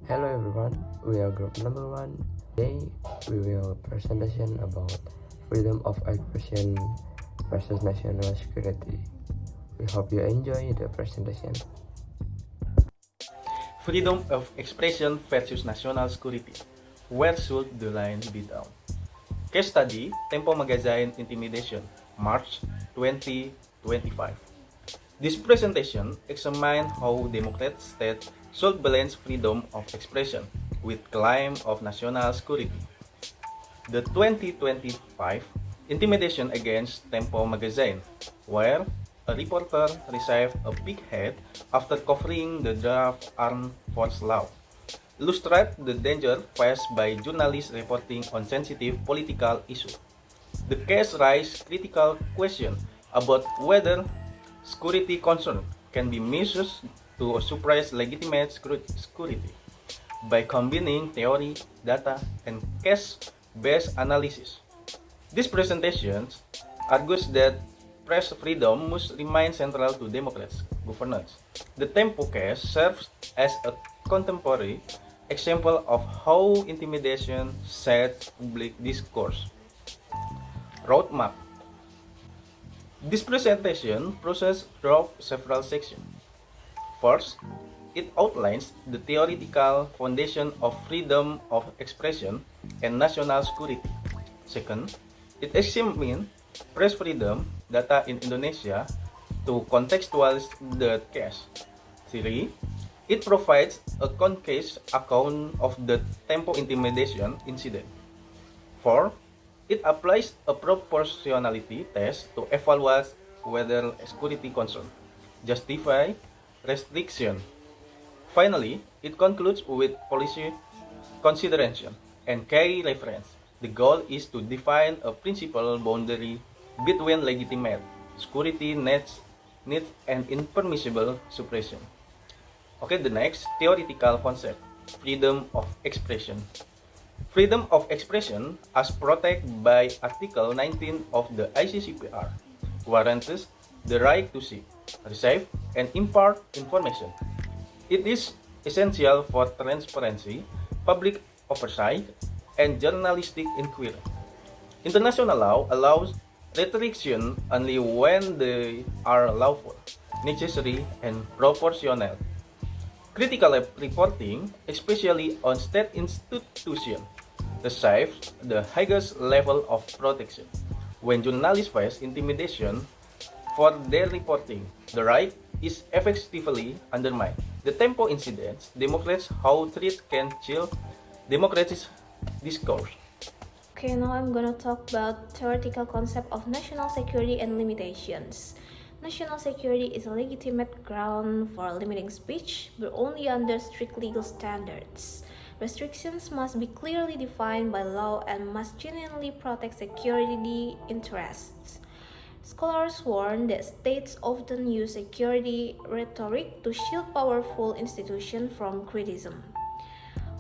Hello everyone, we are group number 1. Today we will presentation about freedom of expression versus national security. We hope you enjoy the presentation. Freedom of expression versus national security. Where should the line be drawn? Case study, Tempo Magazine Intimidation, March 2025. This presentation examines how Democrat state should balance freedom of expression with claim of national security. The 2025 intimidation against Tempo Magazine, where a reporter received a big head after covering the draft armed force law, illustrate the danger faced by journalists reporting on sensitive political issues. The case raised critical questions about whether security concerns can be misused to suppress legitimate security by combining theory, data, and case-based analysis. This presentation argues that press freedom must remain central to Democrats' governance. The Tempo case serves as a contemporary example of how intimidation shapes public discourse. Roadmap. This presentation process through several sections. First, it outlines the theoretical foundation of freedom of expression and national security. Second, it examines press freedom data in Indonesia to contextualize the case. 3. It provides a concise account of the Tempo intimidation incident. 4. It applies a proportionality test to evaluate whether security concern justify restriction. Finally, it concludes with policy consideration and key reference. The goal is to define a principal boundary between legitimate security needs and impermissible suppression. Okay, the next theoretical concept, freedom of expression. Freedom of expression, as protected by Article 19 of the ICCPR, guarantees the right to seek, receive, and impart information. It is essential for transparency, public oversight, and journalistic inquiry. International law allows restriction only when they are lawful, necessary, and proportional. Critical reporting, especially on state institutions, receives the highest level of protection. When journalists face intimidation for their reporting, the right is effectively undermined. The Tempo incidents demonstrates how threat can chill democratic discourse. Okay, now I'm gonna talk about theoretical concept of national security and limitations. National security is a legitimate ground for limiting speech, but only under strict legal standards. Restrictions must be clearly defined by law and must genuinely protect security interests. Scholars warn that states often use security rhetoric to shield powerful institutions from criticism.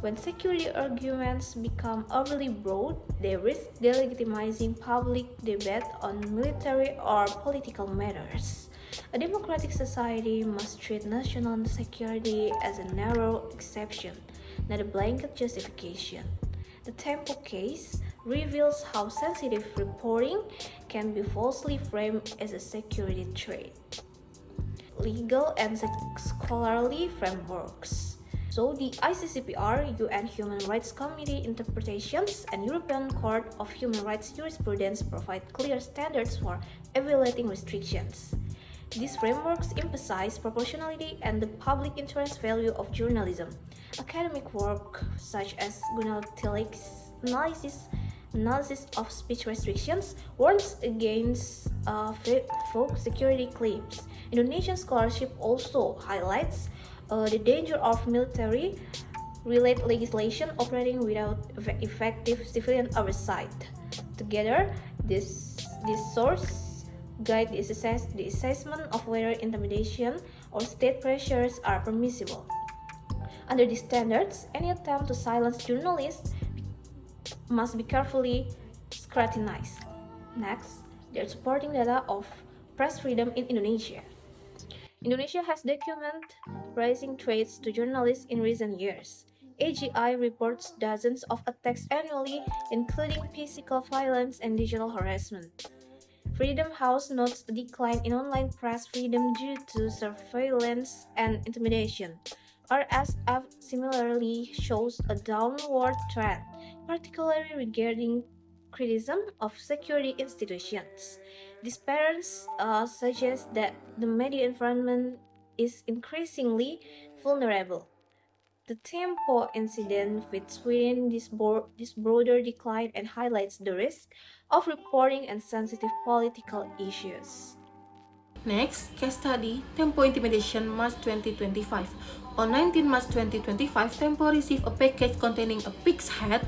When security arguments become overly broad, they risk delegitimizing public debate on military or political matters. A democratic society must treat national security as a narrow exception, not a blanket justification. The Tempo case reveals how sensitive reporting can be falsely framed as a security threat. Legal and scholarly frameworks. So the ICCPR, UN Human Rights Committee interpretations, and European Court of Human Rights jurisprudence provide clear standards for evaluating restrictions. These frameworks emphasize proportionality and the public interest value of journalism. Academic work such as Gunnar Tillich's analysis of speech restrictions warns against folk security claims. Indonesian scholarship also highlights the danger of military-related legislation operating without effective civilian oversight. Together, this source guide the assessment of whether intimidation or state pressures are permissible. Under these standards, any attempt to silence journalists must be carefully scrutinized. Next, there's supporting data of press freedom in Indonesia. Indonesia has documented rising threats to journalists in recent years. AGI reports dozens of attacks annually, including physical violence and digital harassment. Freedom House notes a decline in online press freedom due to surveillance and intimidation. RSF similarly shows a downward trend, particularly regarding criticism of security institutions. These patterns suggest that the media environment is increasingly vulnerable. The Tempo incident fits within this broader decline and highlights the risk of reporting and sensitive political issues. Next, case study, Tempo Intimidation, March 2025. On 19 March 2025, Tempo received a package containing a pig's head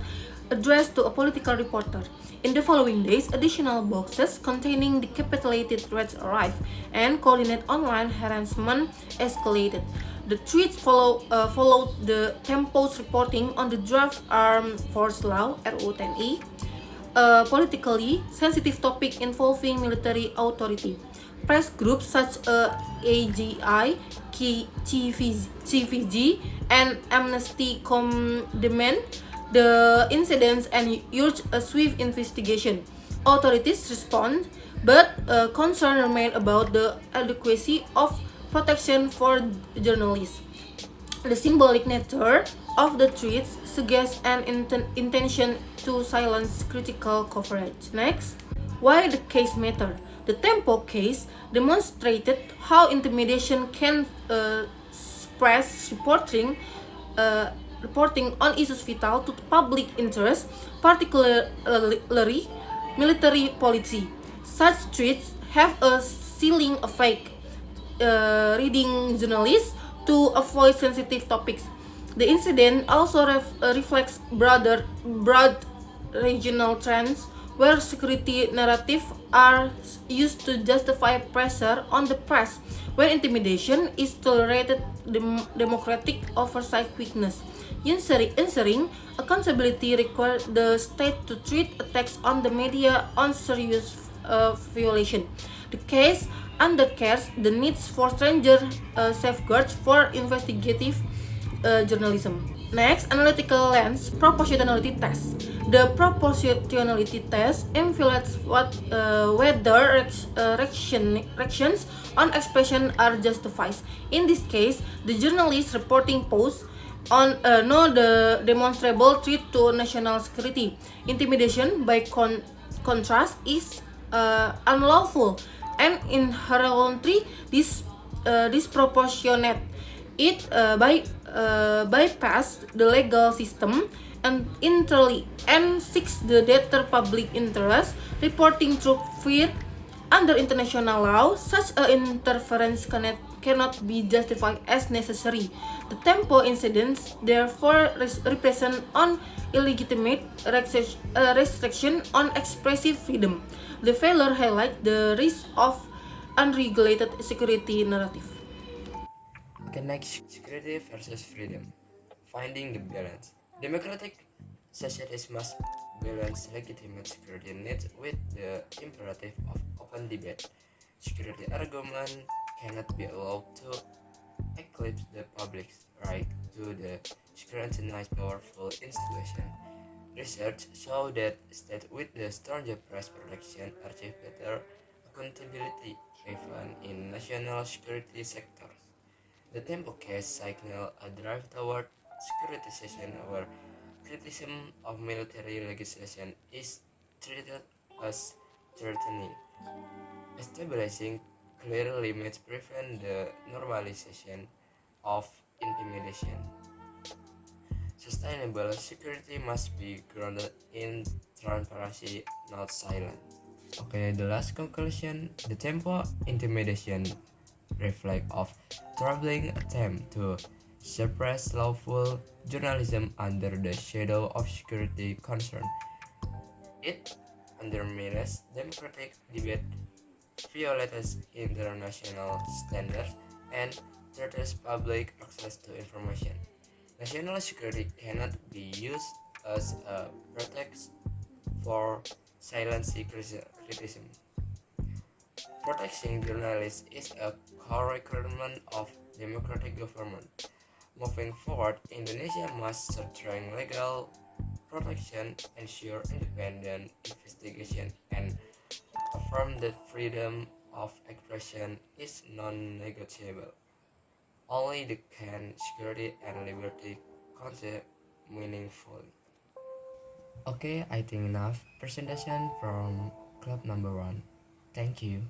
addressed to a political reporter. In the following days, additional boxes containing decapitated threats arrived, and coordinated online harassment escalated. The tweets followed the Tempo's reporting on the draft Armed Force Law (RUU-TNI), a politically sensitive topic involving military authority. Press groups such as AGI, CVG, and Amnesty condemned the incidents and urged a swift investigation. Authorities respond, but concern remain about the adequacy of protection for journalists. The symbolic nature of the tweets suggests an intention to silence critical coverage. Next, why the case matter? The Tempo case demonstrated how intimidation can suppress reporting on issues vital to public interest, particularly military policy. Such tweets have a ceiling effect, reading journalists to avoid sensitive topics. The incident also reflects broad regional trends where security narratives are used to justify pressure on the press. When intimidation is tolerated, democratic oversight weakness. Ensuring accountability requires the state to treat attacks on the media on serious violation. The case underscores the needs for stringent safeguards for investigative journalism. Next, analytical lens proportionality test. The proportionality test evaluates whether reactions on expression are justified. In this case, the journalist reporting posts on no the demonstrable threat to national security. Intimidation, by contrast, is unlawful and inherently disproportionate. It bypass the legal system and entirely and seeks the deter public interest. Reporting through fear under international law, such an interference cannot be justified as necessary. The Tempo incidents therefore represent an illegitimate restriction on expressive freedom. The failure highlights the risk of unregulated security narrative. Okay, next, security versus freedom. Finding the balance. Democratic societies must balance legitimate security needs with the imperative of open debate. Security argument cannot be allowed to eclipse the public's right to the scrutinize powerful institution. Research shows that states with the stronger press protection achieve better accountability even in national security sectors. The Tempo case signaled a drive toward securitization where criticism of military legislation is treated as threatening. Establishing clear limits prevent the normalization of intimidation. Sustainable security must be grounded in transparency, not silence. Okay, the last conclusion, the Tempo intimidation reflect of troubling attempt to suppress lawful journalism under the shadow of security concern. It undermines democratic debate, violates international standards, and threatens public access to information. National security cannot be used as a pretext for silencing criticism. Protecting journalists is a core requirement of democratic government. Moving forward, Indonesia must strengthen legal protection, ensure independent investigation, and affirm that freedom of expression is non-negotiable. Only the can security and liberty concept meaningfully. Okay, I think enough presentation from club number 1. Thank you.